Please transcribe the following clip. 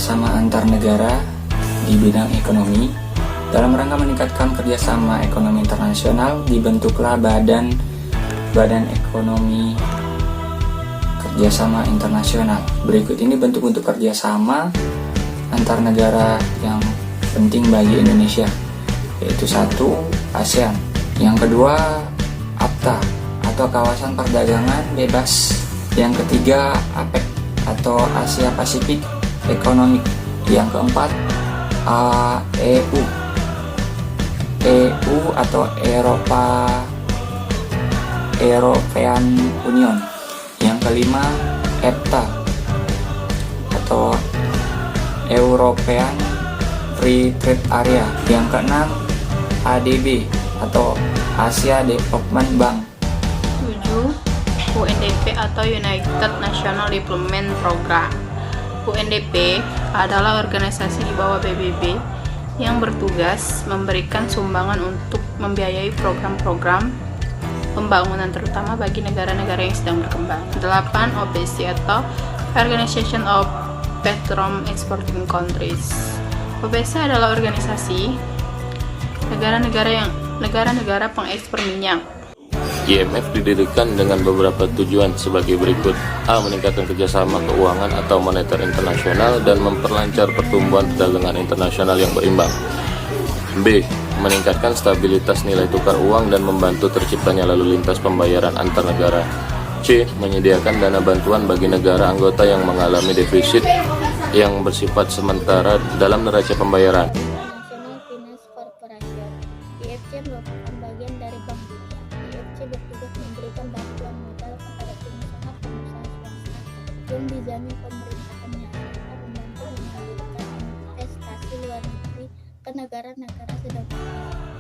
kerjasama antar negara di bidang ekonomi. Dalam rangka meningkatkan kerjasama ekonomi internasional, dibentuklah Badan Ekonomi Kerjasama Internasional. Berikut ini bentuk-bentuk kerjasama antar negara yang penting bagi Indonesia, yaitu 1. ASEAN, yang kedua APTA atau Kawasan Perdagangan Bebas, yang ketiga APEC atau Asia Pasifik Economic, yang keempat EU atau European Union, yang kelima EFTA atau European Free Trade Area, yang keenam ADB atau Asia Development Bank. 7. UNDP atau United National Development Program. UNDP adalah organisasi di bawah PBB yang bertugas memberikan sumbangan untuk membiayai program-program pembangunan terutama bagi negara-negara yang sedang berkembang. 8. OPEC atau Organization of Petroleum Exporting Countries. OPEC adalah organisasi negara-negara pengekspor minyak. IMF didirikan dengan beberapa tujuan sebagai berikut: A. Meningkatkan kerjasama keuangan atau moneter internasional dan memperlancar pertumbuhan perdagangan internasional yang berimbang. B. Meningkatkan stabilitas nilai tukar uang dan membantu terciptanya lalu lintas pembayaran antar negara. C. Menyediakan dana bantuan bagi negara anggota yang mengalami defisit yang bersifat sementara dalam neraca pembayaran. International Finance Corporation (IFC) merupakan bagian dari Bank Dunia. IFC bertugas memberikan bantuan modal kepada pengusaha-pengusaha swasta yang dijamin pemerintahannya, serta membantu mengalirkan investasi luar negeri ke negara-negara sedang berkembang.